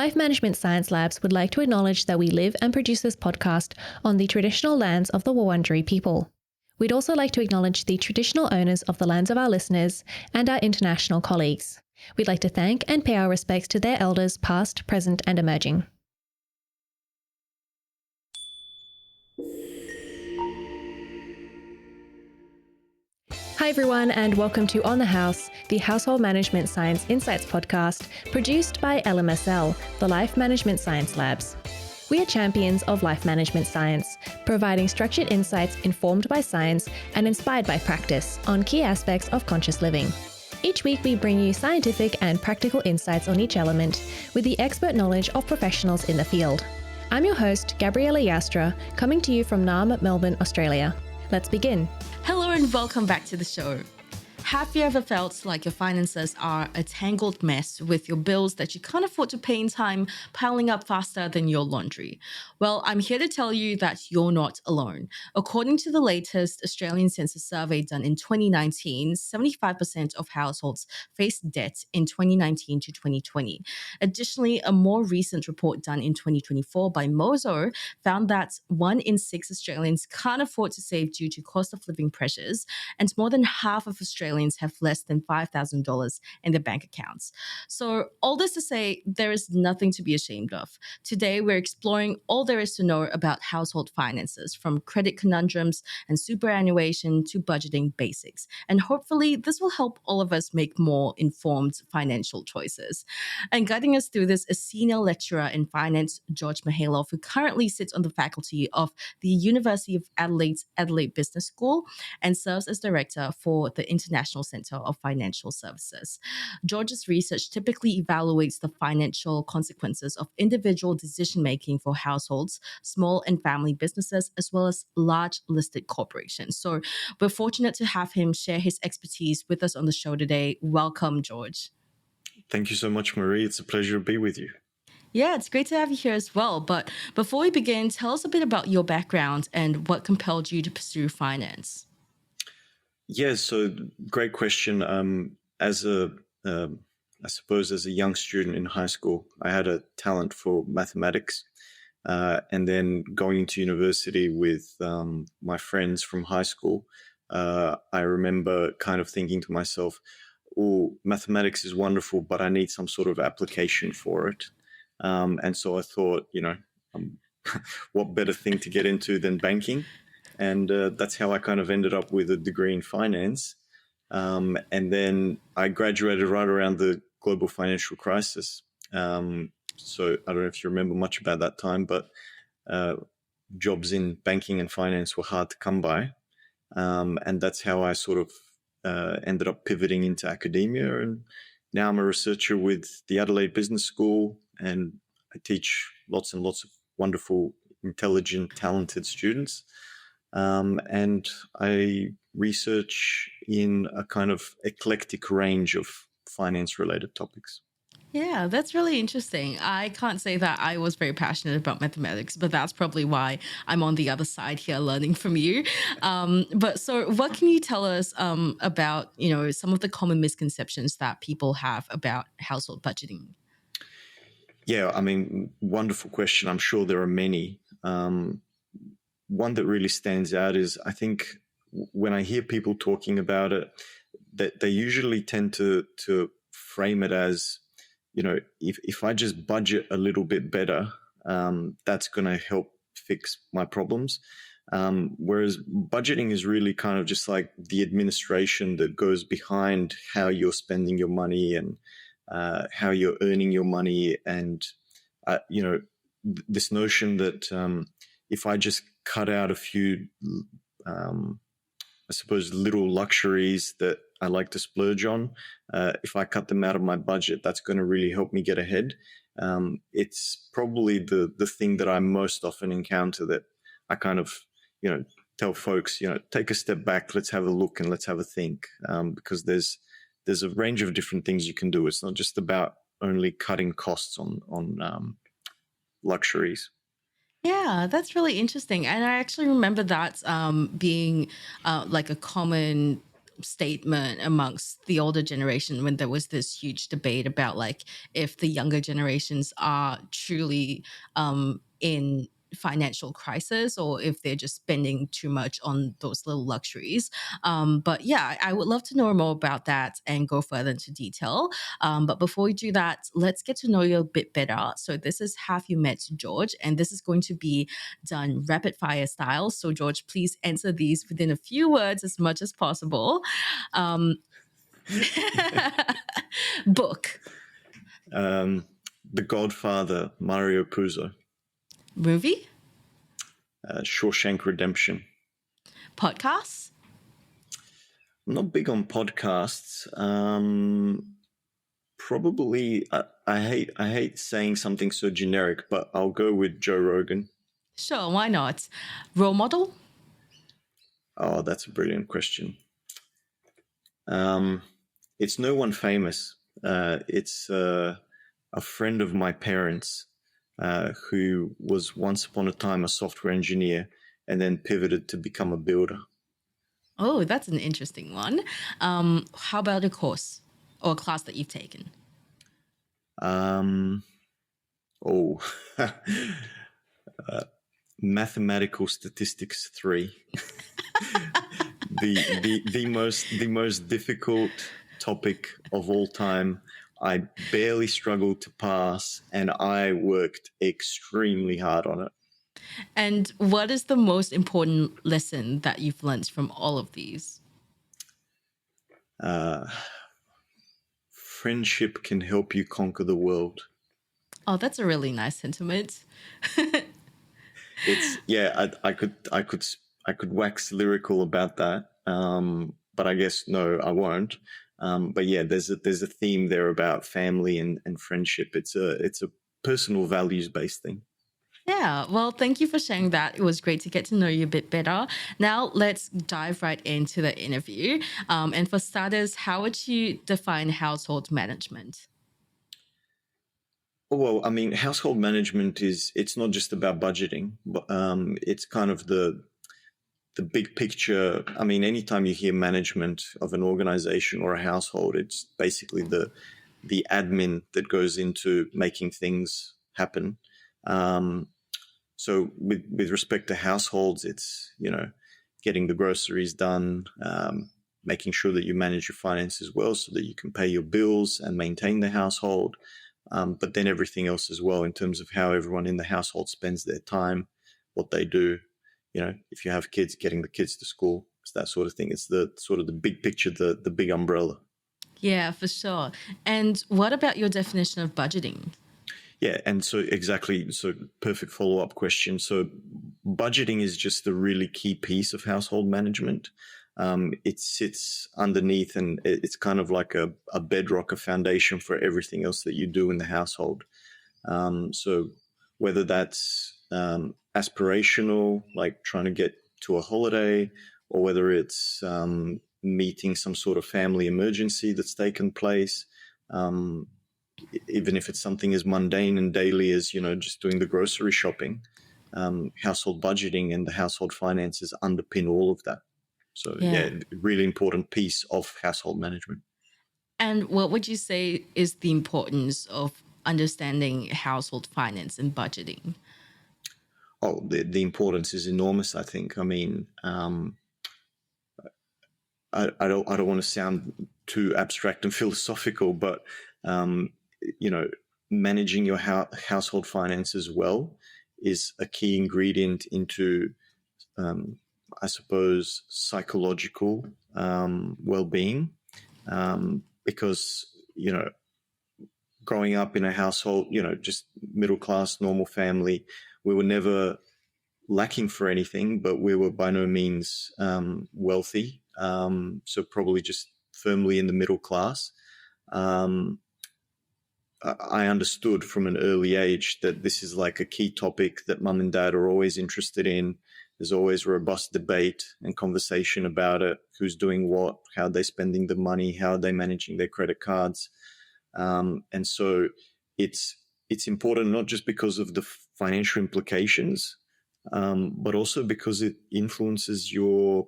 Life Management Science Labs would like to acknowledge that we live and produce this podcast on the traditional lands of the Wurundjeri people. We'd also like to acknowledge the traditional owners of the lands of our listeners and our international colleagues. We'd like to thank and pay our respects to their elders past, present and emerging. Hi everyone and welcome to On the House, the Household Management Science Insights podcast produced by LMSL, the Life Management Science Labs. We are champions of life management science, providing structured insights informed by science and inspired by practice on key aspects of conscious living. Each week we bring you scientific and practical insights on each element with the expert knowledge of professionals in the field. I'm your host, Gabriella Yastra, coming to you from Naarm, Melbourne, Australia. Let's begin. Hello and welcome back to the show. Have you ever felt like your finances are a tangled mess with your bills that you can't afford to pay in time piling up faster than your laundry? Well, I'm here to tell you that you're not alone. According to the latest Australian Census survey done in 2019, 75% of households faced debt in 2019 to 2020. Additionally, a more recent report done in 2024 by Mozo found that 1 in 6 Australians can't afford to save due to cost of living pressures, and more than half of Australians have less than $5,000 in their bank accounts. So all this to say, there is nothing to be ashamed of. Today, we're exploring all there is to know about household finances, from credit conundrums and superannuation to budgeting basics. And hopefully, this will help all of us make more informed financial choices. And guiding us through this is senior lecturer in finance, George Mihaylov, who currently sits on the faculty of the University of Adelaide's Adelaide Business School and serves as director for the International Centre of Financial Services. George's research typically evaluates the financial consequences of individual decision-making for households, small and family businesses, as well as large listed corporations. So we're fortunate to have him share his expertise with us on the show today. Welcome, George. Thank you so much, Marie. It's a pleasure to be with you. Yeah, it's great to have you here as well. But before we begin, tell us a bit about your background and what compelled you to pursue finance. Yeah, so great question. I suppose as a young student in high school, I had a talent for mathematics. And then going into university with my friends from high school, I remember kind of thinking to myself, oh, mathematics is wonderful, but I need some sort of application for it. And so I thought, what better thing to get into than banking? And that's how I kind of ended up with a degree in finance. And then I graduated right around the global financial crisis. So I don't know if you remember much about that time, but jobs in banking and finance were hard to come by. And that's how I sort of ended up pivoting into academia. And now I'm a researcher with the Adelaide Business School, and I teach lots and lots of wonderful, intelligent, talented students. And I research in a kind of eclectic range of finance-related topics. Yeah, that's really interesting. I can't say that I was very passionate about mathematics, but that's probably why I'm on the other side here learning from you. But so what can you tell us about, some of the common misconceptions that people have about household budgeting? Yeah, I mean, wonderful question. I'm sure there are many. One that really stands out is, I think when I hear people talking about it, that they usually tend to frame it as, if I just budget a little bit better, that's going to help fix my problems. Whereas budgeting is really kind of just like the administration that goes behind how you're spending your money and how you're earning your money. And, this notion that if I just cut out a few, I suppose, little luxuries that I like to splurge on, if I cut them out of my budget, that's going to really help me get ahead. It's probably the thing that I most often encounter that I kind of, tell folks, take a step back, let's have a look and let's have a think, because there's a range of different things you can do. It's not just about only cutting costs on luxuries. Yeah, that's really interesting. And I actually remember that being like a common statement amongst the older generation when there was this huge debate about like if the younger generations are truly in financial crisis or if they're just spending too much on those little luxuries. But yeah, I would love to know more about that and go further into detail. But before we do that, let's get to know you a bit better. So this is Have You Met George? And this is going to be done rapid fire style. So George, please answer these within a few words as much as possible. Book. The Godfather, Mario Puzo. Movie. Shawshank Redemption. Podcasts. I'm not big on podcasts. Probably, I hate saying something so generic, but I'll go with Joe Rogan. Sure, why not? Role model? Oh, that's a brilliant question. It's no one famous. It's a friend of my parents who was once upon a time a software engineer and then pivoted to become a builder. Oh, that's an interesting one. How about a course or a class that you've taken? Mathematical Statistics 3. the most difficult topic of all time. I barely struggled to pass, and I worked extremely hard on it. And what is the most important lesson that you've learned from all of these? Friendship can help you conquer the world. Oh, that's a really nice sentiment. I could wax lyrical about that, but I guess no, I won't. But yeah, there's a theme there about family and friendship. It's a personal values based thing. Yeah, well, thank you for sharing that. It was great to get to know you a bit better. Now, let's dive right into the interview. And for starters, how would you define household management? Well, I mean, household management it's not just about budgeting, but it's kind of the big picture. I mean, anytime you hear management of an organization or a household, it's basically the admin that goes into making things happen. So with respect to households, it's, getting the groceries done, making sure that you manage your finances well so that you can pay your bills and maintain the household. But then everything else as well in terms of how everyone in the household spends their time, what they do, if you have kids, getting the kids to school, it's that sort of thing. It's the sort of the big picture, the big umbrella. Yeah, for sure. And what about your definition of budgeting? Yeah, and so perfect follow-up question. So budgeting is just a really key piece of household management. It sits underneath and it's kind of like a bedrock, a foundation for everything else that you do in the household. So whether that's aspirational, like trying to get to a holiday, or whether it's meeting some sort of family emergency that's taken place, even if it's something as mundane and daily as, just doing the grocery shopping, household budgeting and the household finances underpin all of that. So, really important piece of household management. And what would you say is the importance of understanding household finance and budgeting? Oh, the importance is enormous, I think. I mean, I don't want to sound too abstract and philosophical, but managing your household finances well is a key ingredient into, I suppose, psychological well-being, because growing up in a household, just middle-class, normal family, we were never lacking for anything, but we were by no means wealthy. So probably just firmly in the middle class. I understood from an early age that this is like a key topic that mum and dad are always interested in. There's always robust debate and conversation about it. Who's doing what? How are they spending the money? How are they managing their credit cards? And so it's important not just because of the financial implications, but also because it influences your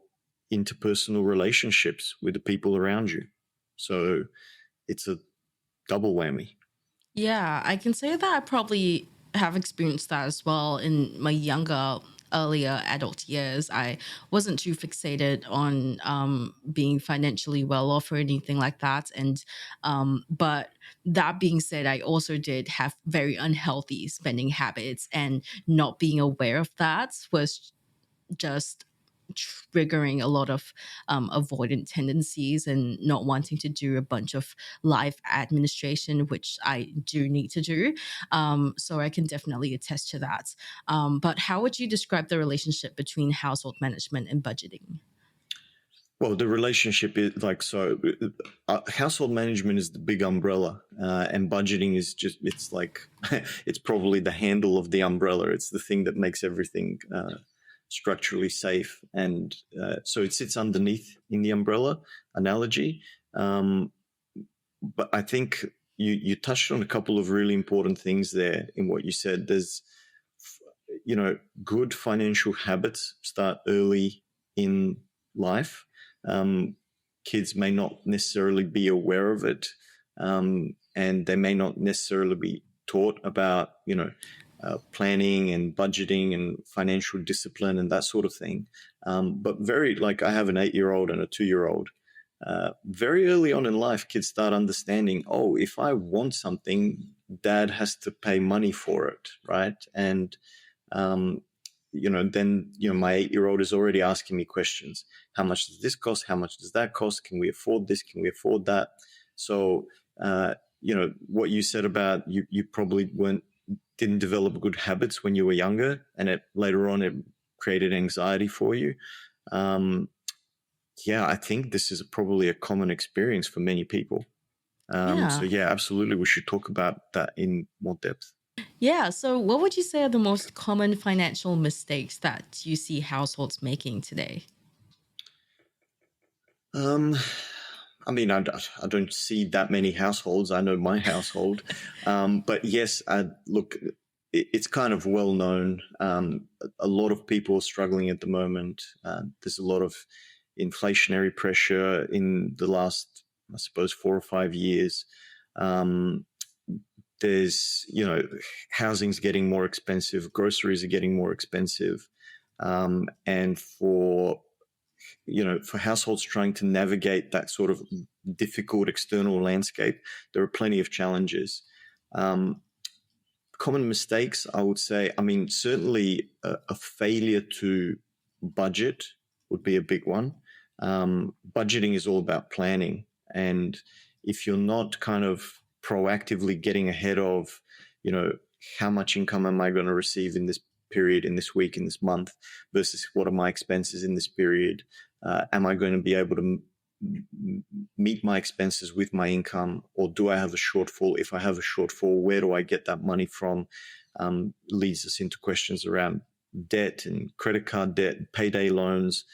interpersonal relationships with the people around you. So it's a double whammy. Yeah, I can say that I probably have experienced that as well in my earlier adult years. I wasn't too fixated on being financially well off or anything like that. But that being said, I also did have very unhealthy spending habits, and not being aware of that was just triggering a lot of avoidant tendencies and not wanting to do a bunch of life administration, which I do need to do. So I can definitely attest to that. But how would you describe the relationship between household management and budgeting? Well, the relationship is like so. Household management is the big umbrella, and budgeting is it's like it's probably the handle of the umbrella. It's the thing that makes everything structurally safe, and so it sits underneath in the umbrella analogy. But I think you touched on a couple of really important things there in what you said. There's good financial habits start early in life. Kids may not necessarily be aware of it, and they may not necessarily be taught about, planning and budgeting and financial discipline and that sort of thing. But I have an 8-year-old and a 2-year-old. Very early on in life, kids start understanding, oh, if I want something, dad has to pay money for it, right? And then my 8-year-old is already asking me questions. How much does this cost? How much does that cost? Can we afford this? Can we afford that? So, what you said about you probably didn't develop good habits when you were younger, and later on it created anxiety for you. I think this is probably a common experience for many people. So absolutely, we should talk about that in more depth. Yeah. So, what would you say are the most common financial mistakes that you see households making today? I don't see that many households. I know my household. But yes, look, it's kind of well known. A lot of people are struggling at the moment. There's a lot of inflationary pressure in the last, I suppose, 4 or 5 years. There's, housing's getting more expensive, groceries are getting more expensive. And for households trying to navigate that sort of difficult external landscape, there are plenty of challenges. Common mistakes, I would say, certainly a failure to budget would be a big one. Budgeting is all about planning. And if you're not kind of proactively getting ahead of, how much income am I going to receive in this period, in this week, in this month, versus what are my expenses in this period? Am I going to be able to meet my expenses with my income, or do I have a shortfall? If I have a shortfall, where do I get that money from? Leads us into questions around debt and credit card debt, payday loans,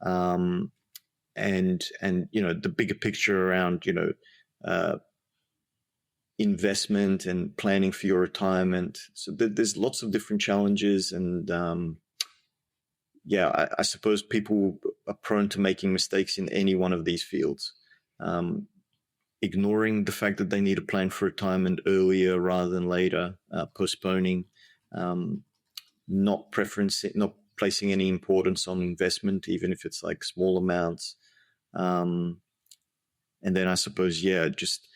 and the bigger picture around investment and planning for your retirement. So there's lots of different challenges, and I suppose people are prone to making mistakes in any one of these fields. Ignoring the fact that they need to plan for retirement earlier rather than later, postponing, not placing any importance on investment, even if it's like small amounts. And then I suppose, just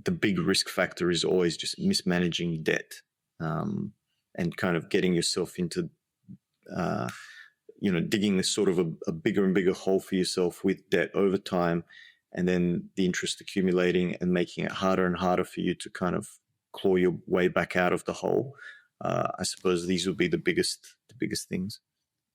the big risk factor is always just mismanaging debt, and kind of getting yourself into, digging this sort of a bigger and bigger hole for yourself with debt over time, and then the interest accumulating and making it harder and harder for you to kind of claw your way back out of the hole. I suppose these would be the biggest things.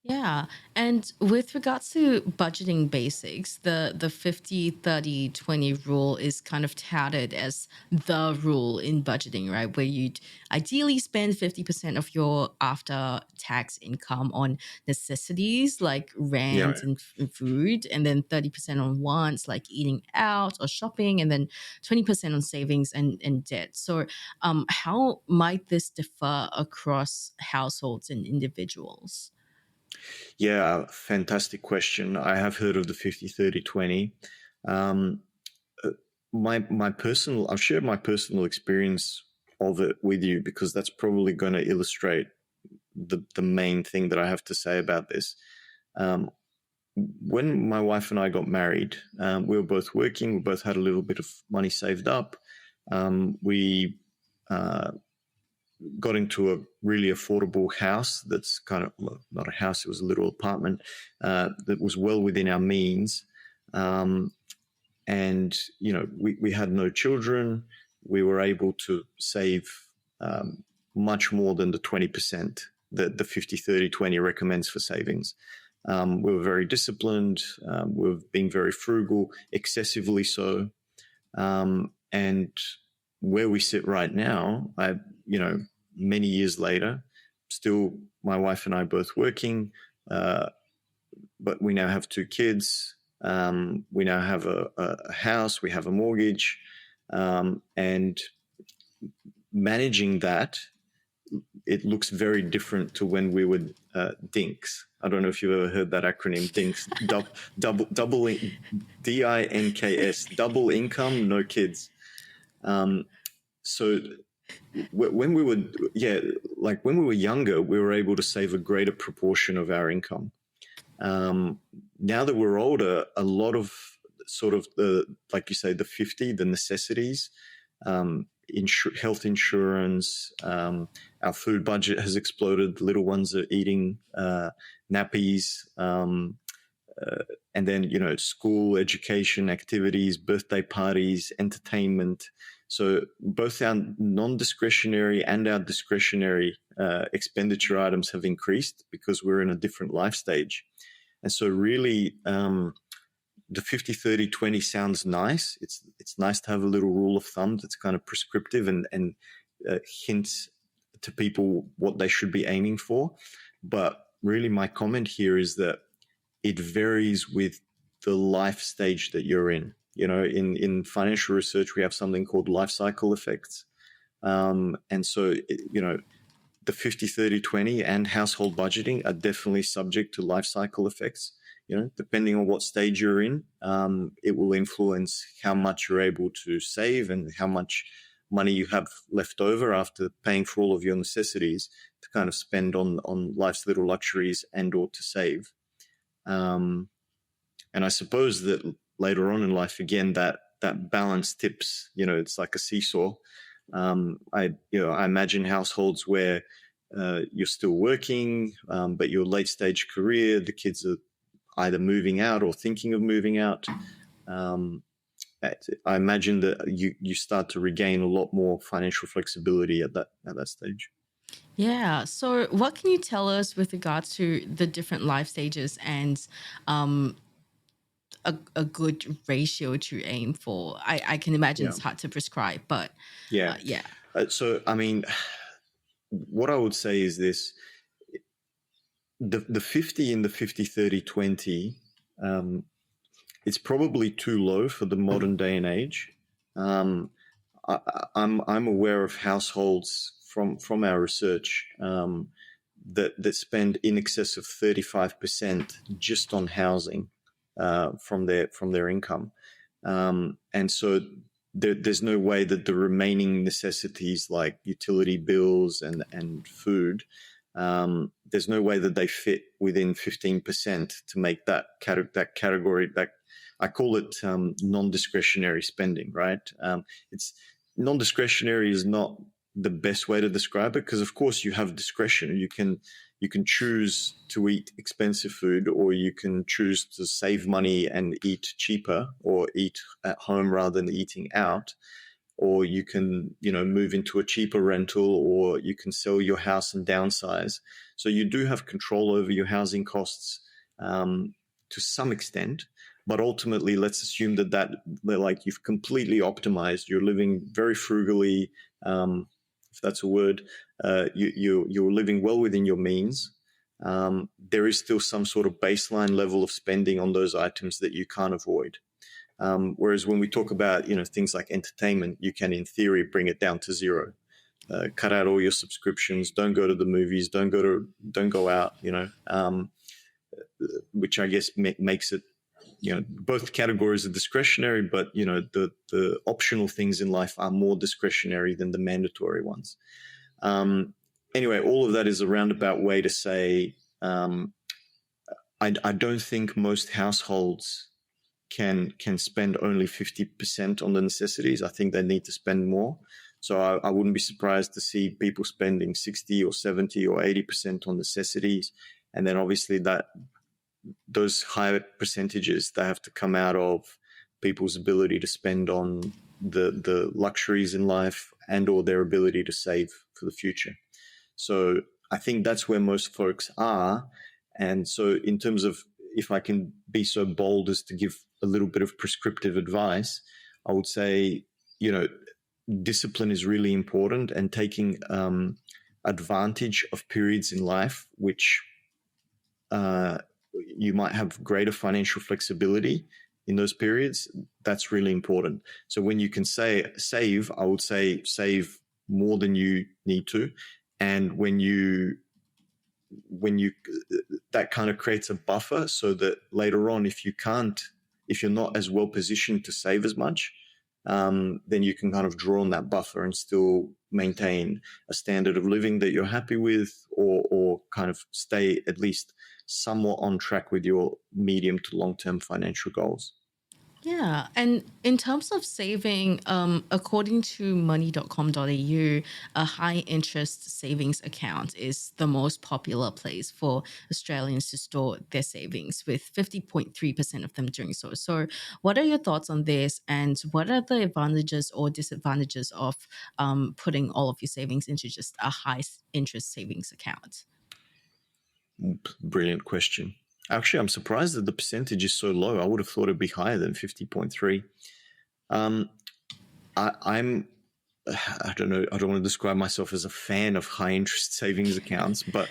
Yeah. And with regards to budgeting basics, the 50/30/20 rule is kind of touted as the rule in budgeting, right? Where you'd ideally spend 50% of your after tax income on necessities like rent and food, and then 30% on wants like eating out or shopping, and then 20% on savings and debt. So, how might this differ across households and individuals? Yeah, fantastic question. I have heard of the 50-30-20. Um, I've shared my personal experience of it with you because that's probably going to illustrate the main thing that I have to say about this. When my wife and I got married, we were both working. We both had a little bit of money saved up. We got into a really affordable house that's kind of, well, not a house, it was a little apartment that was well within our means. And, we had no children. We were able to save much more than the 20% that the 50-30-20 recommends for savings. We were very disciplined. We've been very frugal, excessively so. And where we sit right now, many years later, still my wife and I both working, but we now have 2 kids. We now have a house. We have a mortgage, and managing that, it looks very different to when we were DINKs. I don't know if you've ever heard that acronym, DINKs. Double DINKS, double income, no kids. So when we were younger, we were able to save a greater proportion of our income. Now that we're older, a lot of sort of like you say, the necessities, health insurance, our food budget has exploded. The little ones are eating nappies, and then, school, education, activities, birthday parties, entertainment. So both our non-discretionary and our discretionary expenditure items have increased because we're in a different life stage. And so really, the 50-30-20 sounds nice. It's nice to have a little rule of thumb that's kind of prescriptive and hints to people what they should be aiming for. But really my comment here is that it varies with the life stage that you're in. In financial research, we have something called life cycle effects. And so, the 50-30-20 and household budgeting are definitely subject to life cycle effects. Depending on what stage you're in, it will influence how much you're able to save and how much money you have left over after paying for all of your necessities to kind of spend on life's little luxuries and or to save. And I suppose that later on in life, again, that balance tips. It's like a seesaw. I imagine households where you're still working, but your late stage career, the kids are either moving out or thinking of moving out. I imagine that you start to regain a lot more financial flexibility at that stage. Yeah. So, what can you tell us with regards to the different life stages and a good ratio to aim for? I can imagine Yeah. it's hard to prescribe, but Yeah. yeah. So, I mean, what I would say is this: the 50 in the 50-30-20, it's probably too low for the modern day and age. I'm aware of households from our research that spend in excess of 35% just on housing from their income, and so there's no way that the remaining necessities like utility bills and food, there's no way that they fit within 15% to make that category. That I call it non-discretionary spending, right? It's non-discretionary is not the best way to describe it because, of course, you have discretion. You can choose to eat expensive food, or you can choose to save money and eat cheaper, or eat at home rather than eating out, or you can move into a cheaper rental, or you can sell your house and downsize. So you do have control over your housing costs to some extent. But ultimately, let's assume that like you've completely optimized. You're living very frugally, if that's a word. You're living well within your means. There is still some sort of baseline level of spending on those items that you can't avoid. Whereas when we talk about things like entertainment, you can in theory bring it down to zero. cut out all your subscriptions, don't go to the movies, don't go out, which I guess makes it, both categories are discretionary, but the optional things in life are more discretionary than the mandatory ones. Anyway, all of that is a roundabout way to say I don't think most households can spend only 50% on the necessities. I think they need to spend more. So I wouldn't be surprised to see people spending 60 or 70 or 80% on necessities. And then obviously those higher percentages, they have to come out of people's ability to spend on the luxuries in life and or their ability to save for the future. So I think that's where most folks are. And so in terms of, if I can be so bold as to give a little bit of prescriptive advice, I would say, discipline is really important, and taking advantage of periods in life which you might have greater financial flexibility in those periods. That's really important. So when you can save, I would say save more than you need to. And when you that kind of creates a buffer, so that later on, if you're not as well positioned to save as much, then you can kind of draw on that buffer and still maintain a standard of living that you're happy with, or kind of stay at least somewhat on track with your medium to long-term financial goals. Yeah, and in terms of saving, according to money.com.au, a high interest savings account is the most popular place for Australians to store their savings, with 50.3% of them doing so. So, what are your thoughts on this, and what are the advantages or disadvantages of putting all of your savings into just a high interest savings account? Brilliant question. Actually, I'm surprised that the percentage is so low. I would have thought it'd be higher than 50.3. I don't know. I don't want to describe myself as a fan of high interest savings accounts, but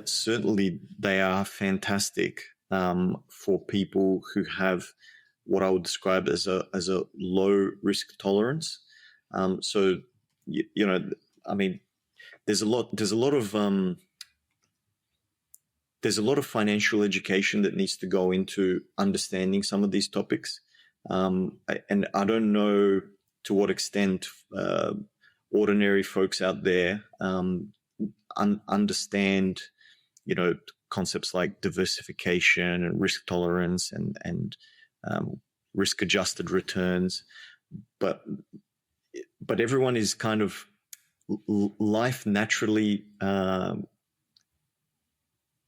certainly they are fantastic for people who have what I would describe as a low risk tolerance. So I mean, there's a lot of financial education that needs to go into understanding some of these topics. And I don't know to what extent ordinary folks out there understand, concepts like diversification and risk tolerance and risk-adjusted returns. But everyone is kind of, life naturally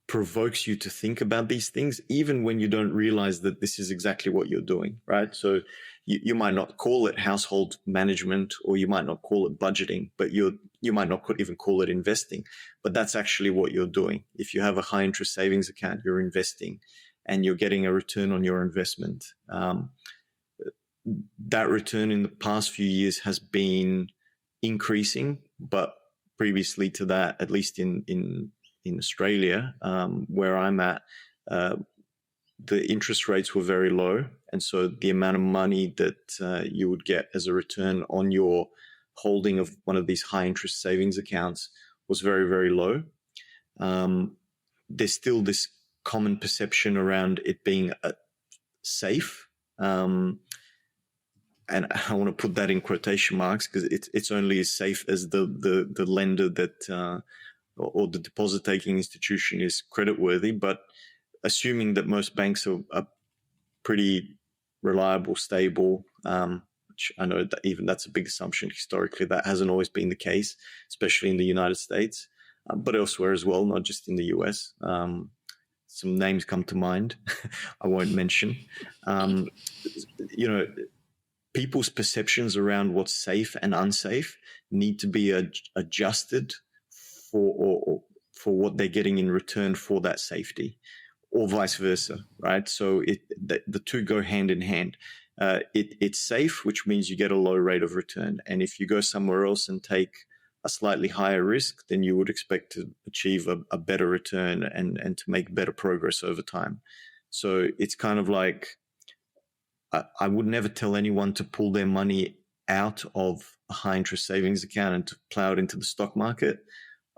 provokes you to think about these things, even when you don't realize that this is exactly what you're doing, right? So you might not call it household management, or you might not call it budgeting, but you might not even call it investing, but that's actually what you're doing. If you have a high interest savings account, you're investing and you're getting a return on your investment. That return in the past few years has been increasing, but previously to that, at least in Australia, where I'm at, the interest rates were very low. And so the amount of money that you would get as a return on your holding of one of these high interest savings accounts was very, very low. There's still this common perception around it being safe. And I want to put that in quotation marks, because it's only as safe as the lender that or the deposit-taking institution is creditworthy. But assuming that most banks are pretty reliable, stable, which I know that even that's a big assumption historically, that hasn't always been the case, especially in the United States, but elsewhere as well, not just in the US. Some names come to mind I won't mention. People's perceptions around what's safe and unsafe need to be adjusted for what they're getting in return for that safety, or vice versa, right? So the two go hand in hand. It's safe, which means you get a low rate of return. And if you go somewhere else and take a slightly higher risk, then you would expect to achieve a better return and to make better progress over time. So it's kind of like, I would never tell anyone to pull their money out of a high interest savings account and to plow it into the stock market.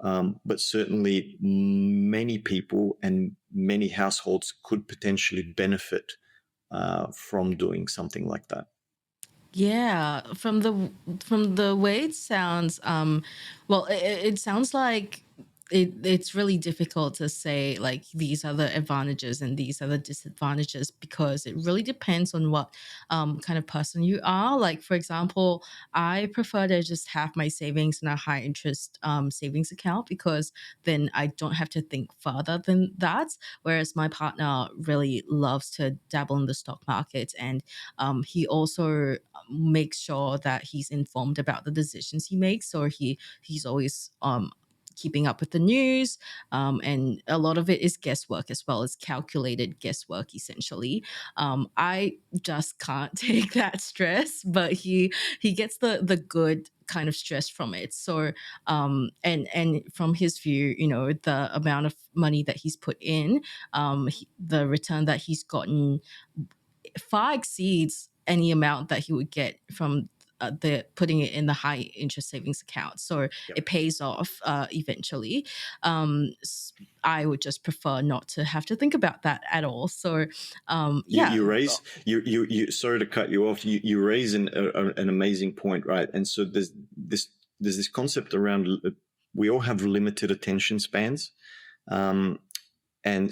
But certainly many people and many households could potentially benefit from doing something like that. Yeah, from the way it sounds, well, it sounds like it's really difficult to say like these are the advantages and these are the disadvantages because it really depends on what kind of person you are. Like for example, I prefer to just have my savings in a high interest savings account because then I don't have to think further than that. Whereas my partner really loves to dabble in the stock market and he also makes sure that he's informed about the decisions he makes. So he's always keeping up with the news, and a lot of it is guesswork as well as calculated guesswork. Essentially, I just can't take that stress, but he gets the good kind of stress from it. So and from his view, you know, the amount of money that he's put in, the return that he's gotten far exceeds any amount that he would get from the putting it in the high interest savings account. So it pays off eventually. I would just prefer not to have to think about that at all. So yeah. You raise you sorry to cut you off. You raise an amazing point, right? And so there's this concept around we all have limited attention spans, and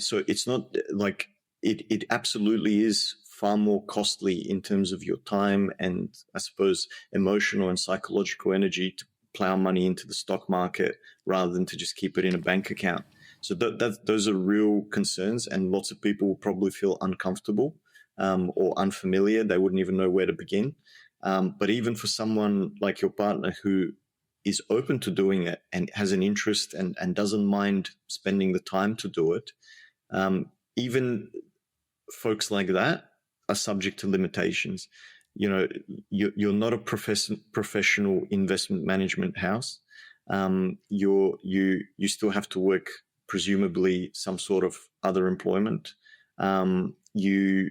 so it's not like it absolutely is far more costly in terms of your time and I suppose emotional and psychological energy to plow money into the stock market rather than to just keep it in a bank account. So those are real concerns, and lots of people will probably feel uncomfortable or unfamiliar. They wouldn't even know where to begin. But even for someone like your partner who is open to doing it and has an interest and doesn't mind spending the time to do it, even folks like that are subject to limitations. You know, you're not a professional investment management house. You still have to work presumably some sort of other employment. You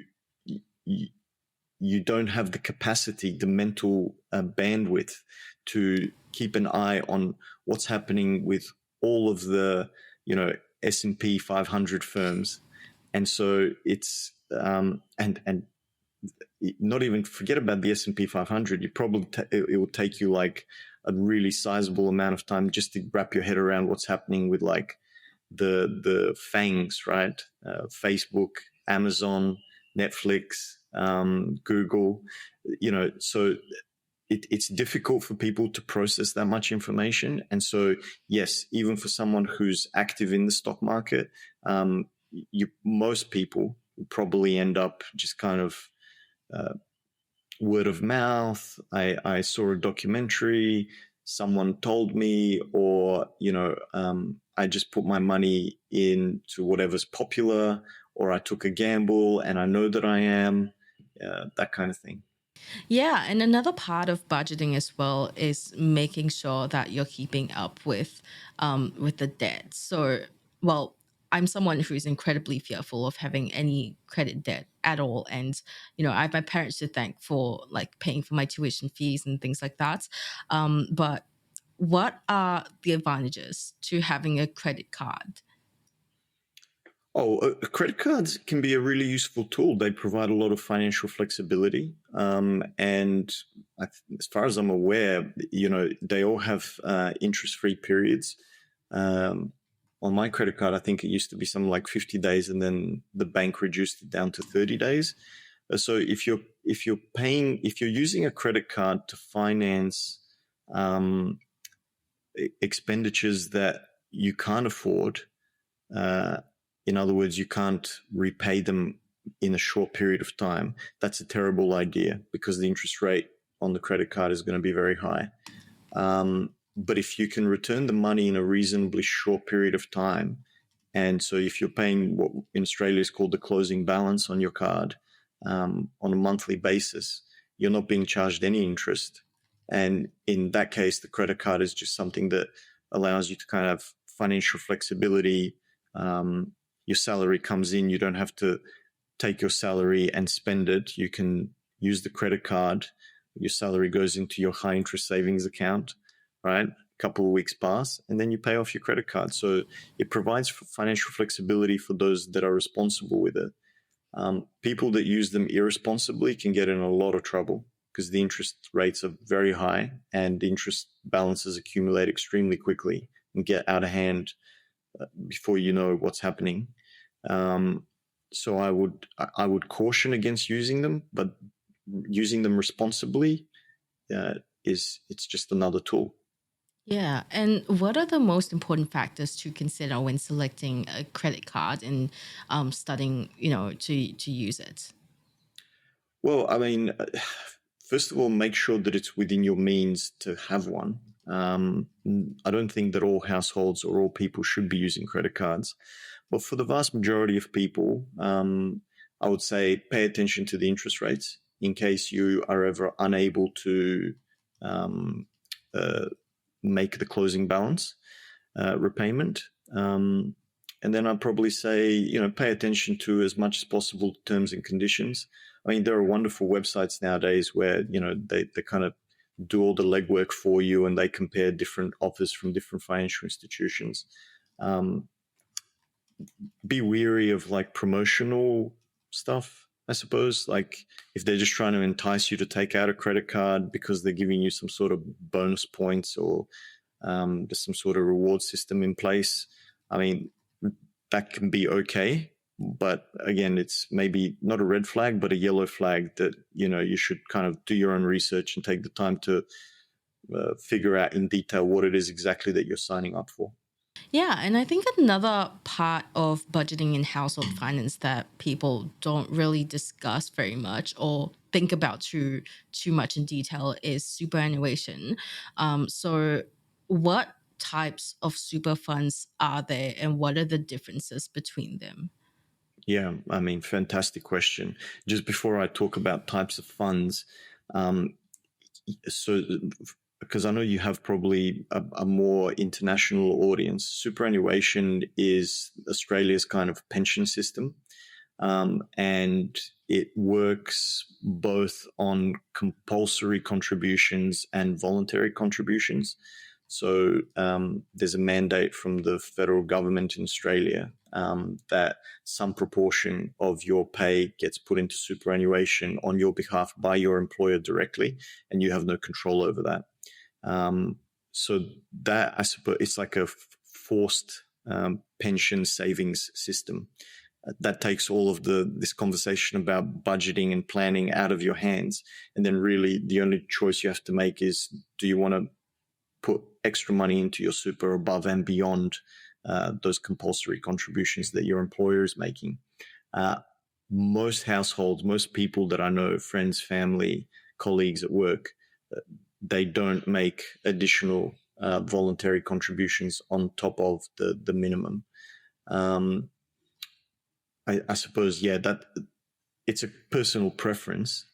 don't have the capacity, the mental bandwidth to keep an eye on what's happening with all of the, you know, S&P 500 firms. And so it's and not even forget about the S&P 500. You probably it will take you like a really sizable amount of time just to wrap your head around what's happening with like the FANGs, right? Facebook, Amazon, Netflix, Google. You know, so it's difficult for people to process that much information. And so, yes, even for someone who's active in the stock market, most people probably end up just kind of word of mouth. I saw a documentary, someone told me, or, you know, I just put my money into whatever's popular, or I took a gamble and I know that I am, that kind of thing. Yeah, and another part of budgeting as well is making sure that you're keeping up with the debt. So, well, I'm someone who's incredibly fearful of having any credit debt at all, and you know, I have my parents to thank for like paying for my tuition fees and things like that. But what are the advantages to having a credit card? Oh, credit cards can be a really useful tool. They provide a lot of financial flexibility. And as far as I'm aware, you know, they all have interest-free periods. On my credit card, I think it used to be something like 50 days, and then the bank reduced it down to 30 days. So if you're using a credit card to finance expenditures that you can't afford, in other words, you can't repay them in a short period of time, that's a terrible idea because the interest rate on the credit card is going to be very high. But if you can return the money in a reasonably short period of time, and so if you're paying what in Australia is called the closing balance on your card on a monthly basis, you're not being charged any interest. And in that case, the credit card is just something that allows you to kind of financial flexibility. Your salary comes in, you don't have to take your salary and spend it. You can use the credit card, your salary goes into your high interest savings account, right? A couple of weeks pass, and then you pay off your credit card. So it provides financial flexibility for those that are responsible with it. People that use them irresponsibly can get in a lot of trouble because the interest rates are very high and the interest balances accumulate extremely quickly and get out of hand before you know what's happening. So I would caution against using them, but using them responsibly it's just another tool. Yeah. And what are the most important factors to consider when selecting a credit card and studying, to use it? Well, I mean, first of all, make sure that it's within your means to have one. I don't think that all households or all people should be using credit cards, but for the vast majority of people, I would say pay attention to the interest rates in case you are ever unable to make the closing balance repayment. And then I'd probably say, pay attention to as much as possible terms and conditions. I mean, there are wonderful websites nowadays where, they kind of do all the legwork for you and they compare different offers from different financial institutions. Be wary of like promotional stuff, I suppose. Like if they're just trying to entice you to take out a credit card because they're giving you some sort of bonus points or there's some sort of reward system in place. I mean, that can be okay. But again, it's maybe not a red flag, but a yellow flag that, you should kind of do your own research and take the time to figure out in detail what it is exactly that you're signing up for. Yeah, and I think another part of budgeting in household finance that people don't really discuss very much or think about too much in detail is superannuation. So what types of super funds are there and what are the differences between them? Yeah, I mean, fantastic question. Just before I talk about types of funds, so because I know you have probably a more international audience, superannuation is Australia's kind of pension system, and it works both on compulsory contributions and voluntary contributions. So there's a mandate from the federal government in Australia that some proportion of your pay gets put into superannuation on your behalf by your employer directly, and you have no control over that. So that, I suppose, it's like a forced pension savings system that takes all of this conversation about budgeting and planning out of your hands. And then really the only choice you have to make is, do you want to put extra money into your super above and beyond those compulsory contributions that your employer is making? Most households, most people that I know, friends, family, colleagues at work, they don't make additional voluntary contributions on top of the minimum. I suppose, that it's a personal preference.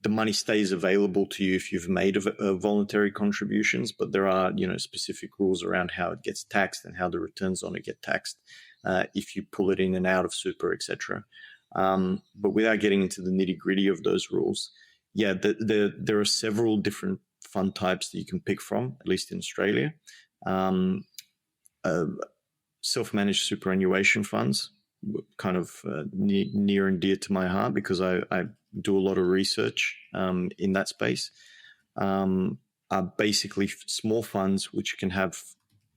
The money stays available to you if you've made voluntary contributions, but there are, specific rules around how it gets taxed and how the returns on it get taxed if you pull it in and out of super, etc. But without getting into the nitty-gritty of those rules, there are several different fund types that you can pick from, at least in Australia. Self-managed superannuation funds, kind of near and dear to my heart because I do a lot of research in that space, are basically small funds which can have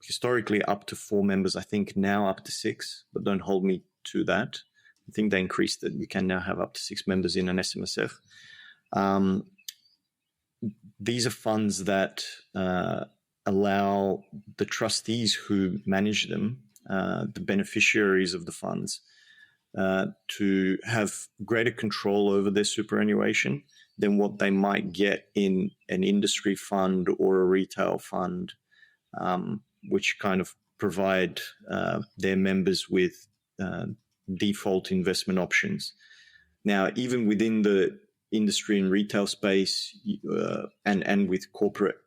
historically up to 4 members, I think now up to 6, but don't hold me to that. I think they increased it. You can now have up to 6 members in an SMSF. These are funds that allow the trustees who manage them, the beneficiaries of the funds, to have greater control over their superannuation than what they might get in an industry fund or a retail fund, which kind of provide their members with default investment options. Now, even within the industry and retail space, and with corporate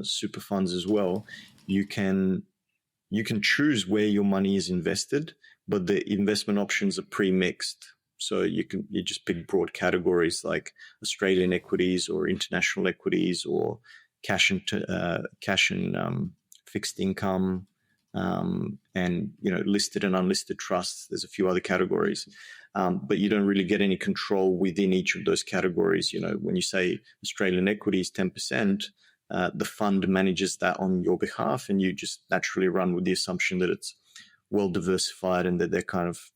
super funds as well, you can choose where your money is invested, but the investment options are pre-mixed. So you just pick broad categories like Australian equities or international equities or cash and fixed income, and listed and unlisted trusts. There's a few other categories, but you don't really get any control within each of those categories. When you say Australian equities 10%, the fund manages that on your behalf, and you just naturally run with the assumption that it's well diversified and that they're kind of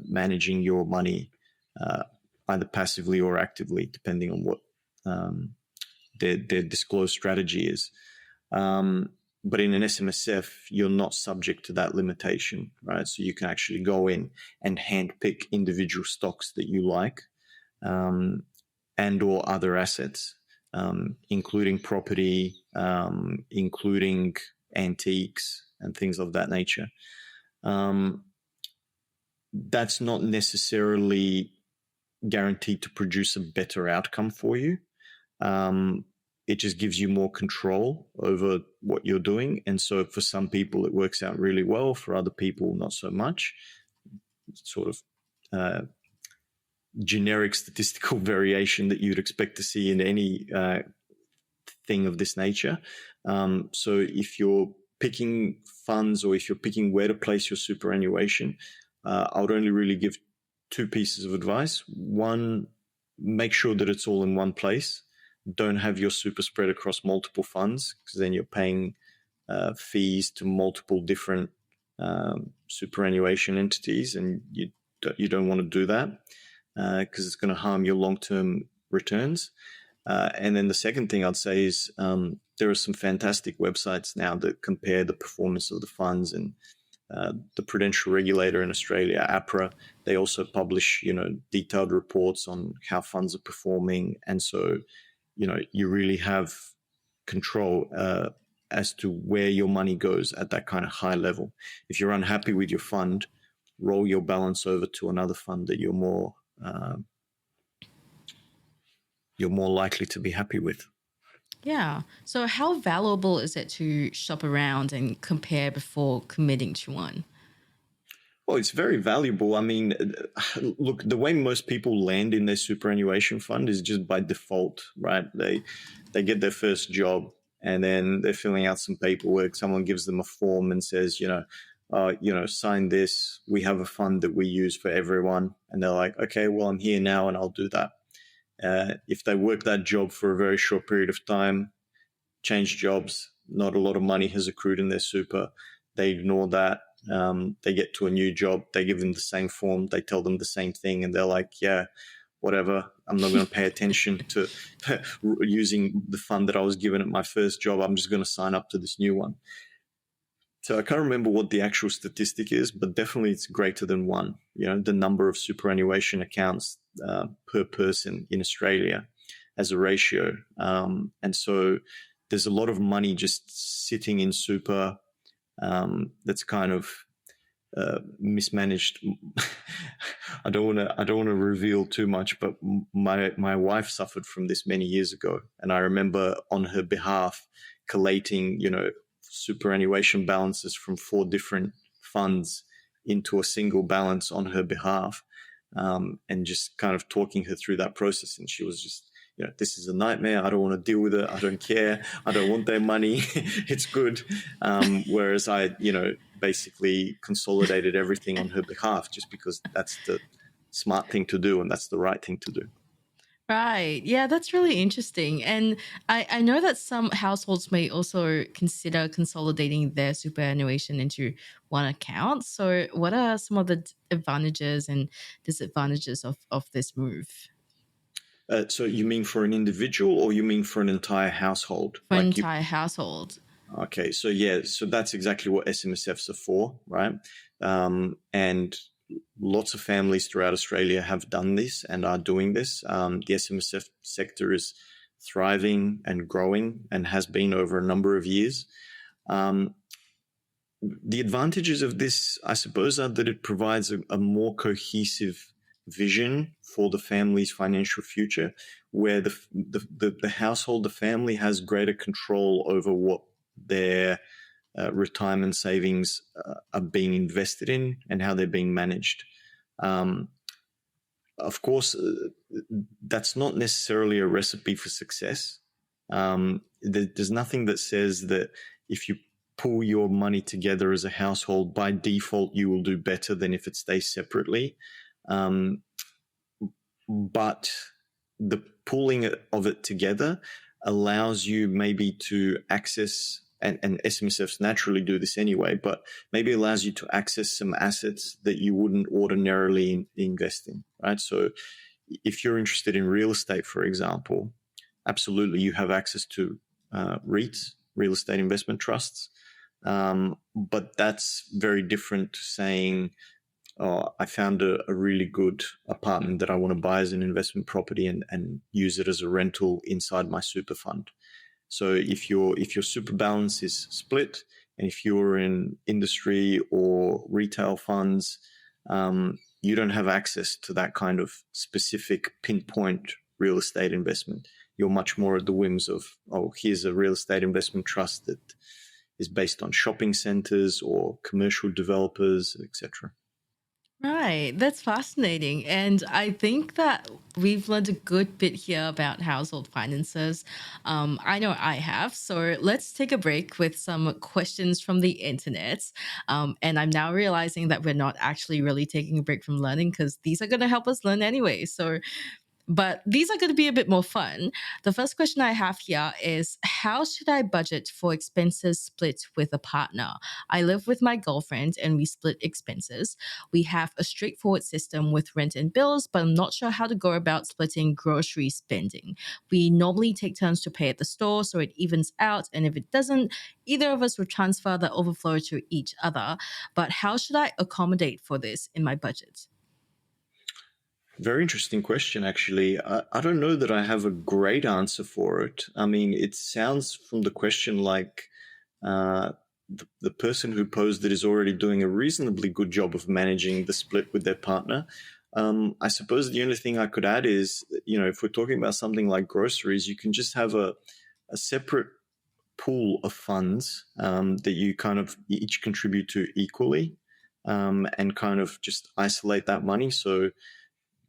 managing your money either passively or actively, depending on what their disclosed strategy is. But in an SMSF, you're not subject to that limitation, right? So you can actually go in and handpick individual stocks that you like, and or other assets, including property, including antiques and things of that nature. That's not necessarily guaranteed to produce a better outcome for you. It just gives you more control over what you're doing. And so for some people, it works out really well. For other people, not so much. Sort of generic statistical variation that you'd expect to see in any thing of this nature. So if you're picking funds, or if you're picking where to place your superannuation, I would only really give two pieces of advice. One, make sure that it's all in one place. Don't have your super spread across multiple funds, because then you're paying fees to multiple different superannuation entities, and you don't want to do that because it's going to harm your long-term returns. And then the second thing I'd say is there are some fantastic websites now that compare the performance of the funds, and the prudential regulator in Australia, APRA, they also publish, detailed reports on how funds are performing. And so, you really have control as to where your money goes at that kind of high level. If you're unhappy with your fund, roll your balance over to another fund that you're more likely to be happy with. Yeah. So how valuable is it to shop around and compare before committing to one? Well, it's very valuable. I mean, look, the way most people land in their superannuation fund is just by default, right? They get their first job, and then they're filling out some paperwork. Someone gives them a form and says, sign this. We have a fund that we use for everyone. And they're like, okay, well, I'm here now and I'll do that. If they work that job for a very short period of time, change jobs, not a lot of money has accrued in their super, they ignore that. They get to a new job, they give them the same form, they tell them the same thing, and they're like, yeah, whatever, I'm not going to pay attention to using the fund that I was given at my first job. I'm just going to sign up to this new one. So I can't remember what the actual statistic is, but definitely it's greater than one. The number of superannuation accounts per person in Australia as a ratio. And so there's a lot of money just sitting in super that's kind of mismanaged. I don't want to reveal too much, but my wife suffered from this many years ago, and I remember on her behalf collating, superannuation balances from 4 different funds into a single balance on her behalf, and just kind of talking her through that process. And she was just, this is a nightmare. I don't want to deal with it. I don't care. I don't want their money. It's good. Whereas I, basically consolidated everything on her behalf just because that's the smart thing to do and that's the right thing to do. Right. Yeah, that's really interesting. And I know that some households may also consider consolidating their superannuation into one account. So what are some of the advantages and disadvantages of this move? So you mean for an individual, or you mean for an entire household? For an entire household. Okay. So so that's exactly what SMSFs are for, right? And lots of families throughout Australia have done this and are doing this. The SMSF sector is thriving and growing and has been over a number of years. The advantages of this, I suppose, are that it provides a more cohesive vision for the family's financial future, where the household, the family, has greater control over what their retirement savings are being invested in and how they're being managed. of course, that's not necessarily a recipe for success. There's nothing that says that if you pull your money together as a household, by default, you will do better than if it stays separately. But the pooling of it together allows you maybe to access, and SMSFs naturally do this anyway, but maybe allows you to access some assets that you wouldn't ordinarily invest in, right? So if you're interested in real estate, for example, absolutely you have access to REITs, real estate investment trusts, but that's very different to saying, oh, I found a really good apartment that I want to buy as an investment property and use it as a rental inside my super fund. So if your super balance is split, and if you're in industry or retail funds, you don't have access to that kind of specific pinpoint real estate investment. You're much more at the whims of, oh, here's a real estate investment trust that is based on shopping centers or commercial developers, etc. Right, that's fascinating. And I think that we've learned a good bit here about household finances. I know I have. So let's take a break with some questions from the internet. And I'm now realizing that we're not actually really taking a break from learning because these are going to help us learn anyway. But these are going to be a bit more fun. The first question I have here is, how should I budget for expenses split with a partner? I live with my girlfriend and we split expenses. We have a straightforward system with rent and bills, but I'm not sure how to go about splitting grocery spending. We normally take turns to pay at the store so it evens out, and if it doesn't, either of us will transfer the overflow to each other. But how should I accommodate for this in my budget? Very interesting question, actually. I don't know that I have a great answer for it. I mean, it sounds from the question like the person who posed it is already doing a reasonably good job of managing the split with their partner. I suppose the only thing I could add is, if we're talking about something like groceries, you can just have a separate pool of funds that you kind of each contribute to equally, and kind of just isolate that money. So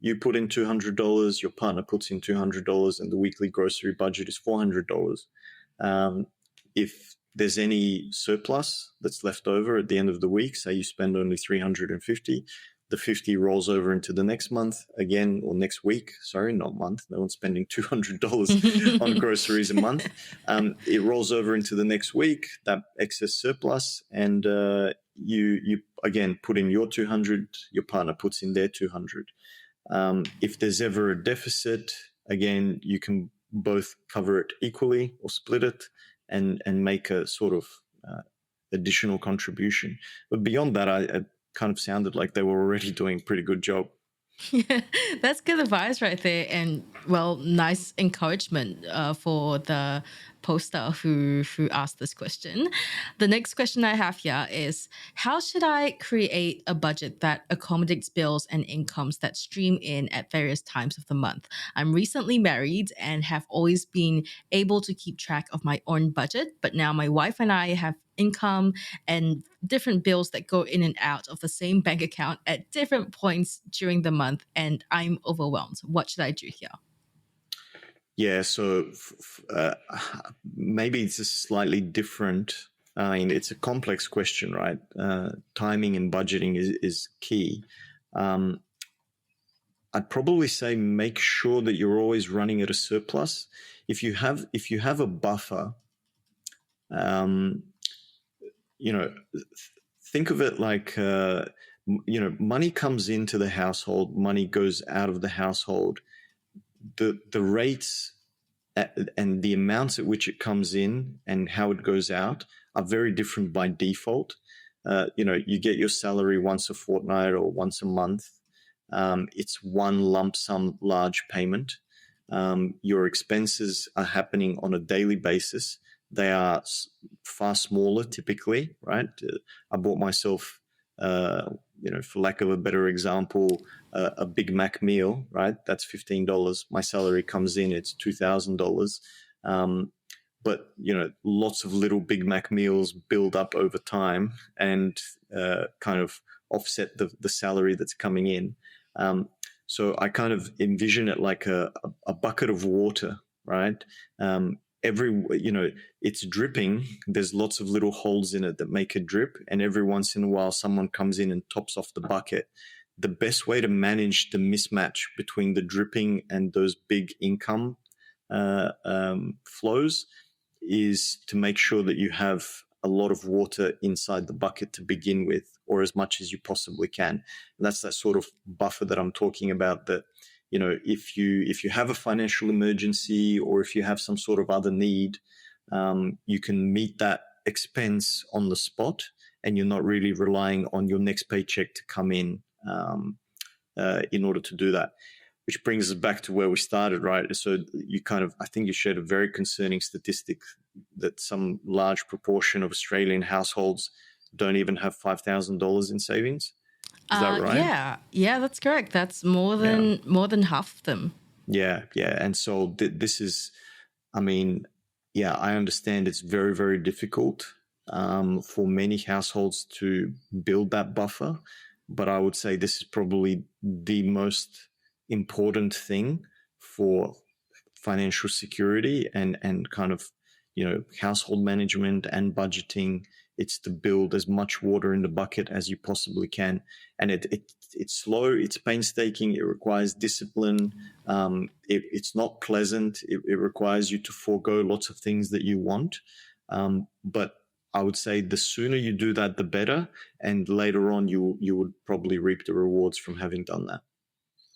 you put in $200, your partner puts in $200, and the weekly grocery budget is $400. If there's any surplus that's left over at the end of the week, say you spend only $350, the 50 rolls over into the next month again, or next week. Sorry, not month. No one's spending $200 on groceries a month. It rolls over into the next week, that excess surplus, and you again put in your 200. Your partner puts in their 200. If there's ever a deficit, again, you can both cover it equally or split it and make a sort of additional contribution. But beyond that, I kind of sounded like they were already doing a pretty good job. Yeah, that's good advice right there. And well, nice encouragement for the poster who asked this question. The next question I have here is, how should I create a budget that accommodates bills and incomes that stream in at various times of the month? I'm recently married and have always been able to keep track of my own budget, but now my wife and I have income and different bills that go in and out of the same bank account at different points during the month, and I'm overwhelmed. What should I do here? Yeah, so maybe it's just slightly different. I mean, it's a complex question, right? Timing and budgeting is key. I'd probably say make sure that you're always running at a surplus. If you have a buffer, think of it like money comes into the household, money goes out of the household. The rates and the amounts at which it comes in and how it goes out are very different by default. You get your salary once a fortnight or once a month. It's one lump sum large payment. Your expenses are happening on a daily basis. They are far smaller typically, right? I bought myself, for lack of a better example, a Big Mac meal, right? That's $15. My salary comes in, it's $2,000. But, lots of little Big Mac meals build up over time and kind of offset the salary that's coming in. So I kind of envision it like a bucket of water, right? It's dripping. There's lots of little holes in it that make it drip. And every once in a while, someone comes in and tops off the bucket. The best way to manage the mismatch between the dripping and those big income flows is to make sure that you have a lot of water inside the bucket to begin with, or as much as you possibly can. And that's that sort of buffer that I'm talking about, that, if you have a financial emergency, or if you have some sort of other need, you can meet that expense on the spot, and you're not really relying on your next paycheck to come in order to do that. Which brings us back to where we started, right? So I think you shared a very concerning statistic that some large proportion of Australian households don't even have $5,000 in savings. Is that right? Yeah, that's correct. That's more than half of them. Yeah. And so this is, I understand it's very, very difficult for many households to build that buffer, but I would say this is probably the most important thing for financial security and kind of, household management and budgeting. It's to build as much water in the bucket as you possibly can. And it's slow, it's painstaking, it requires discipline. It's not pleasant. It requires you to forego lots of things that you want. But I would say the sooner you do that, the better. And later on, you would probably reap the rewards from having done that.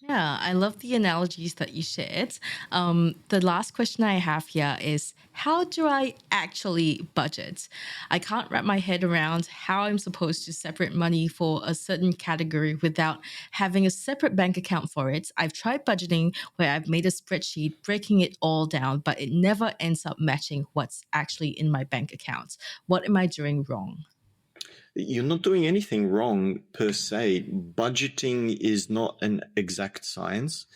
Yeah, I love the analogies that you shared. The last question I have here is, how do I actually budget? I can't wrap my head around how I'm supposed to separate money for a certain category without having a separate bank account for it. I've tried budgeting where I've made a spreadsheet breaking it all down, but it never ends up matching what's actually in my bank account. What am I doing wrong? You're not doing anything wrong per se. Budgeting is not an exact science.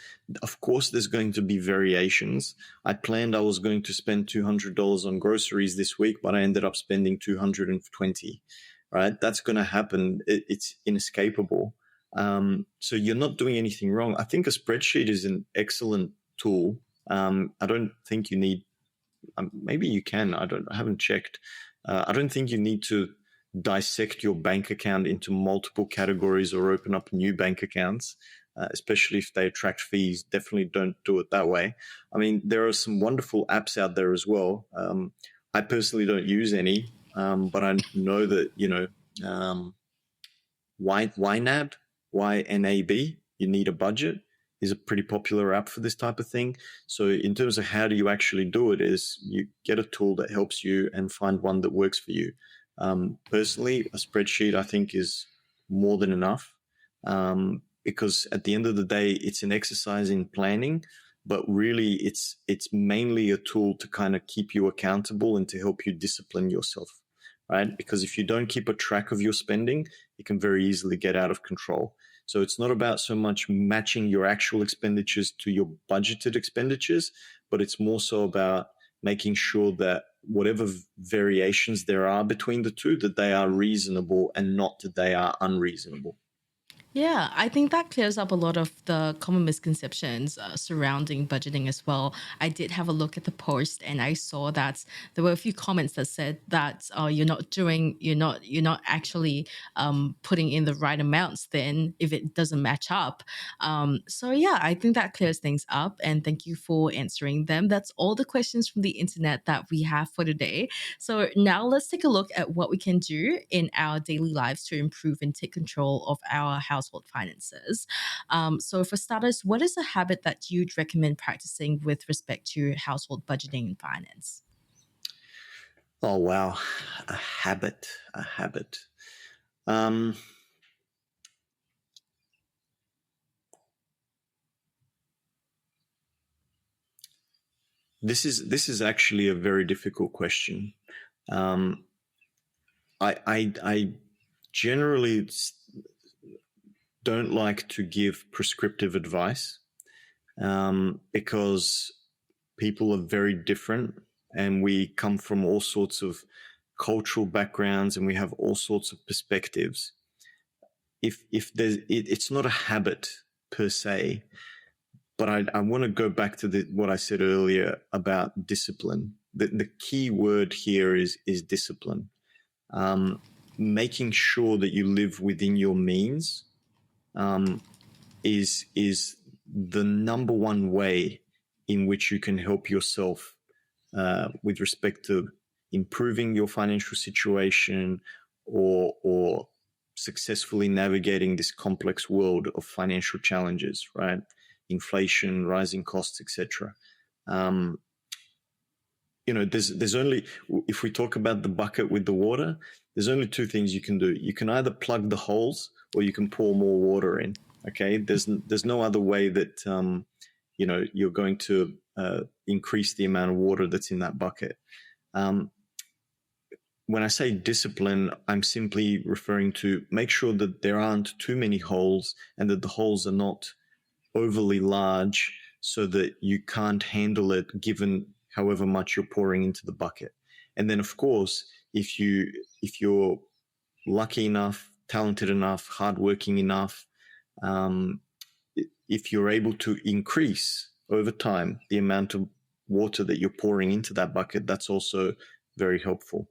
Of course, there's going to be variations. I planned I was going to spend $200 on groceries this week, but I ended up spending $220, right? That's going to happen. It's inescapable. So you're not doing anything wrong. I think a spreadsheet is an excellent tool. I don't think you need, maybe you can, I haven't checked. I don't think you need to dissect your bank account into multiple categories or open up new bank accounts, especially if they attract fees. Definitely don't do it that way. I mean, there are some wonderful apps out there as well. I personally don't use any, but I know that, YNAB, YNAB, you need a budget, is a pretty popular app for this type of thing. So in terms of how do you actually do it, is you get a tool that helps you and find one that works for you. Personally, a spreadsheet I think is more than enough, because at the end of the day, it's an exercise in planning, but really it's mainly a tool to kind of keep you accountable and to help you discipline yourself, right? Because if you don't keep a track of your spending, it can very easily get out of control. So it's not about so much matching your actual expenditures to your budgeted expenditures, but it's more so about making sure that whatever variations there are between the two, that they are reasonable and not that they are unreasonable. Yeah, I think that clears up a lot of the common misconceptions surrounding budgeting as well. I did have a look at the post, and I saw that there were a few comments that said that you're not actually putting in the right amounts. Then if it doesn't match up, so yeah, I think that clears things up. And thank you for answering them. That's all the questions from the internet that we have for today. So now let's take a look at what we can do in our daily lives to improve and take control of our household finances. So for starters, what is a habit that you'd recommend practicing with respect to household budgeting and finance? Oh, wow. A habit. This is actually a very difficult question. I generally don't like to give prescriptive advice, because people are very different and we come from all sorts of cultural backgrounds and we have all sorts of perspectives. If there's, it's not a habit per se, but I want to go back to what I said earlier about discipline. The key word here is discipline. Making sure that you live within your means is the number one way in which you can help yourself with respect to improving your financial situation or successfully navigating this complex world of financial challenges, right? Inflation, rising costs, etc. There's only, if we talk about the bucket with the water, there's only two things you can do. You can either plug the holes or you can pour more water in. Okay, there's no other way that you're going to increase the amount of water that's in that bucket. When I say discipline, I'm simply referring to make sure that there aren't too many holes and that the holes are not overly large so that you can't handle it given however much you're pouring into the bucket. And then, of course, if you're lucky enough, talented enough, hardworking enough, if you're able to increase over time the amount of water that you're pouring into that bucket, that's also very helpful.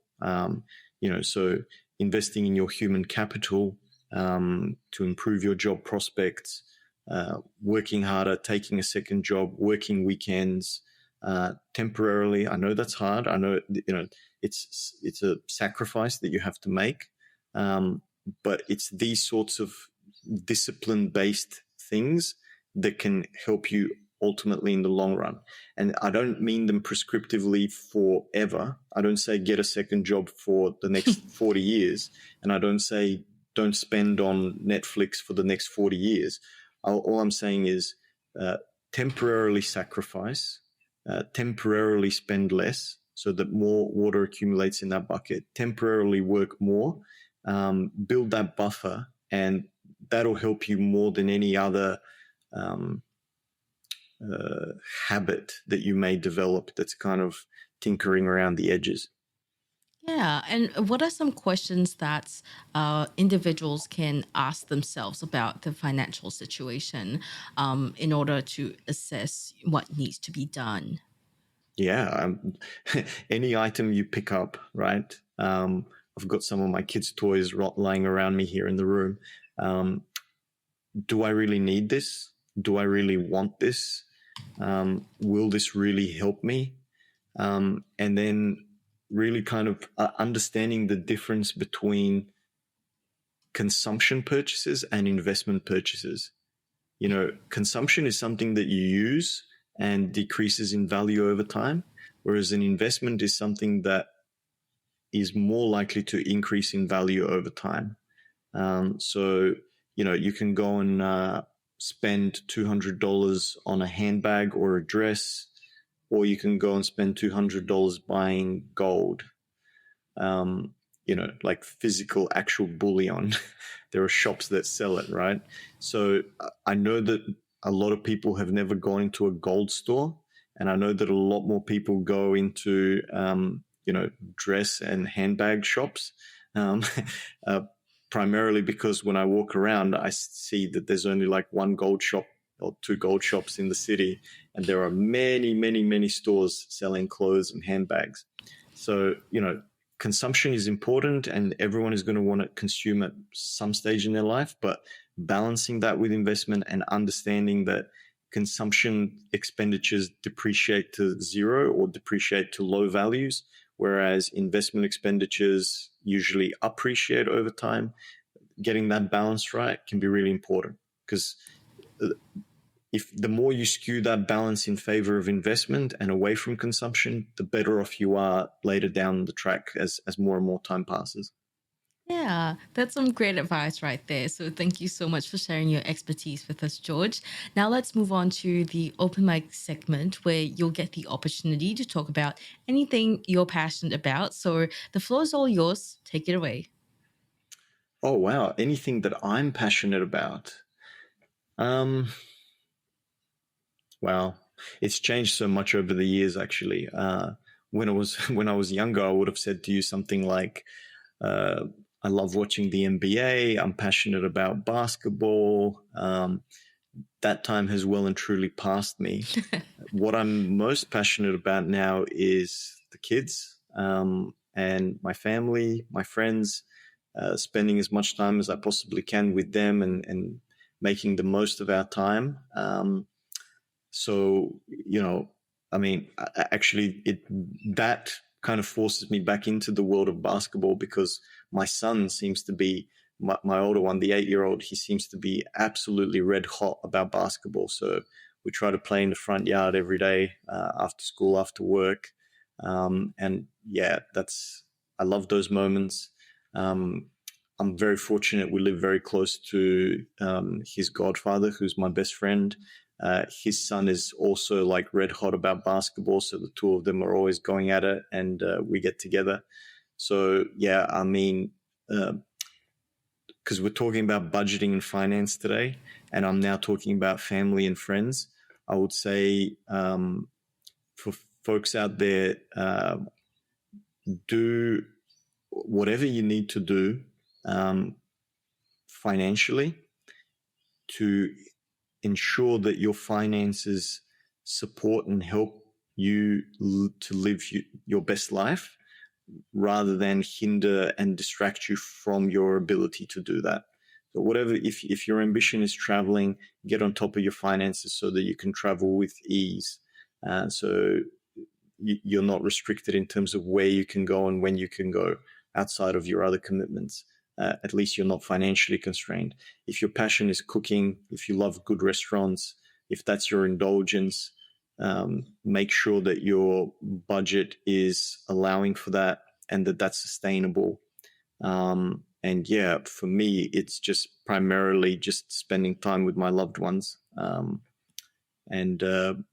So investing in your human capital to improve your job prospects, working harder, taking a second job, working weekends temporarily. I know that's hard. I know it's a sacrifice that you have to make, but it's these sorts of discipline-based things that can help you ultimately in the long run. And I don't mean them prescriptively forever. I don't say get a second job for the next 40 years. And I don't say don't spend on Netflix for the next 40 years. All I'm saying is temporarily sacrifice, temporarily spend less so that more water accumulates in that bucket, temporarily work more, build that buffer, and that'll help you more than any other habit that you may develop that's kind of tinkering around the edges. Yeah. And what are some questions that individuals can ask themselves about the financial situation in order to assess what needs to be done? Yeah. Any item you pick up, right? I've got some of my kids' toys lying around me here in the room. Do I really need this? Do I really want this? Will this really help me? And then really kind of understanding the difference between consumption purchases and investment purchases. Consumption is something that you use and decreases in value over time, whereas an investment is something that is more likely to increase in value over time. So you can go and spend $200 on a handbag or a dress, or you can go and spend $200 buying gold, like physical, actual bullion. There are shops that sell it, right? So I know that a lot of people have never gone into a gold store, and I know that a lot more people go into, dress and handbag shops, primarily because when I walk around, I see that there's only like one gold shop or two gold shops in the city, and there are many, many, many stores selling clothes and handbags. So, consumption is important, and everyone is going to want to consume at some stage in their life, but balancing that with investment and understanding that consumption expenditures depreciate to zero or depreciate to low values, whereas investment expenditures usually appreciate over time. Getting that balance right can be really important, because if the more you skew that balance in favor of investment and away from consumption, the better off you are later down the track as more and more time passes. Yeah, that's some great advice right there. So thank you so much for sharing your expertise with us, George. Now let's move on to the open mic segment where you'll get the opportunity to talk about anything you're passionate about. So the floor is all yours. Take it away. Oh, wow. Anything that I'm passionate about. Wow. It's changed so much over the years, actually. When I was younger, I would have said to you something like, I love watching the NBA. I'm passionate about basketball. that time has well and truly passed me. What I'm most passionate about now is the kids, and my family, my friends, spending as much time as I possibly can with them, and making the most of our time. So, I mean, actually, that kind of forces me back into the world of basketball, because my son seems to be, my older one, the 8-year-old, he seems to be absolutely red hot about basketball. So we try to play in the front yard every day, after school, after work. And yeah, I love those moments. I'm very fortunate. We live very close to his godfather, who's my best friend. His son is also like red hot about basketball. So the two of them are always going at it, and we get together. So yeah, I mean, because we're talking about budgeting and finance today, and I'm now talking about family and friends, I would say for folks out there, do whatever you need to do financially to ensure that your finances support and help you to live your best life, rather than hinder and distract you from your ability to do that. So whatever, if your ambition is traveling, get on top of your finances so that you can travel with ease. So you're not restricted in terms of where you can go and when you can go outside of your other commitments. At least you're not financially constrained. If your passion is cooking, if you love good restaurants, if that's your indulgence, make sure that your budget is allowing for that, and that's sustainable. And yeah, for me, it's just primarily just spending time with my loved ones. And I'm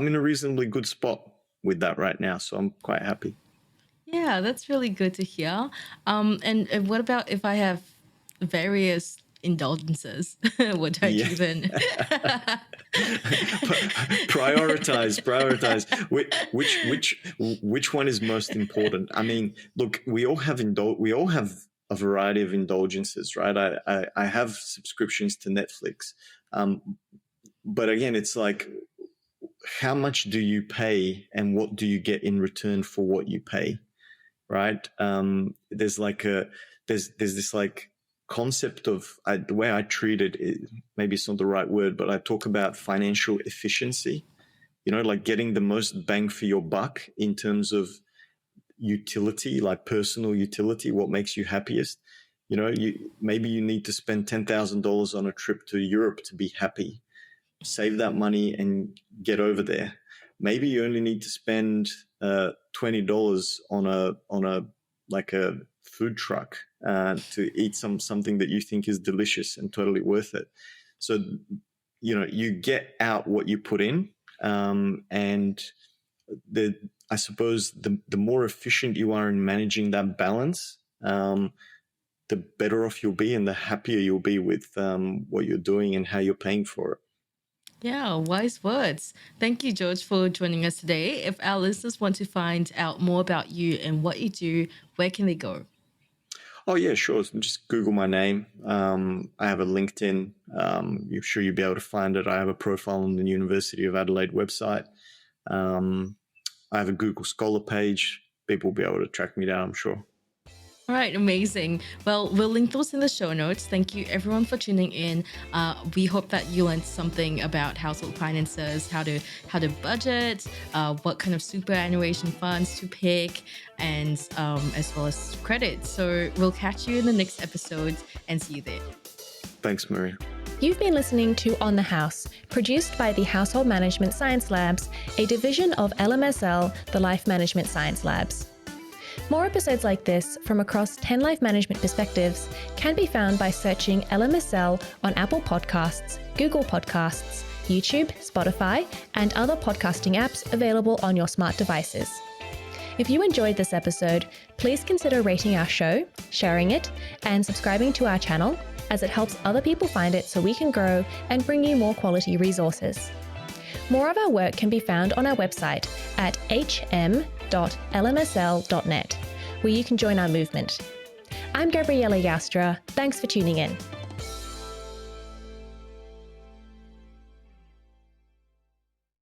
in a reasonably good spot with that right now, so I'm quite happy. Yeah, that's really good to hear. And what about if I have various indulgences? What do I do then? Prioritize. Which one is most important? I mean, look, we all have a variety of indulgences, right? I have subscriptions to Netflix, but again, it's like, how much do you pay, and what do you get in return for what you pay, right? There's this like concept of, the way I treat it, maybe it's not the right word, but I talk about financial efficiency, like getting the most bang for your buck in terms of utility, like personal utility, what makes you happiest. Maybe you need to spend $10,000 on a trip to Europe to be happy. Save that money and get over there. Maybe you only need to spend $20 on a food truck to eat something that you think is delicious and totally worth it. So you get out what you put in, and I suppose the more efficient you are in managing that balance, the better off you'll be, and the happier you'll be with what you're doing and how you're paying for it. Yeah, wise words. Thank you, George, for joining us today. If our listeners want to find out more about you and what you do, where can they go? Oh, yeah, sure. Just Google my name. I have a LinkedIn. You're sure you'll be able to find it. I have a profile on the University of Adelaide website. I have a Google Scholar page. People will be able to track me down, I'm sure. All right, amazing. Well, we'll link those in the show notes. Thank you, everyone, for tuning in. We hope that you learned something about household finances, how to budget, what kind of superannuation funds to pick, and as well as credit. So we'll catch you in the next episode, and see you there. Thanks, Marie. You've been listening to On the House, produced by the Household Management Science Labs, a division of LMSL, the Life Management Science Labs. More episodes like this from across 10 life management perspectives can be found by searching LMSL on Apple Podcasts, Google Podcasts, YouTube, Spotify, and other podcasting apps available on your smart devices. If you enjoyed this episode, please consider rating our show, sharing it, and subscribing to our channel, as it helps other people find it so we can grow and bring you more quality resources. More of our work can be found on our website at hm.lmsl.net, where you can join our movement. I'm Gabriella Yastra. Thanks for tuning in.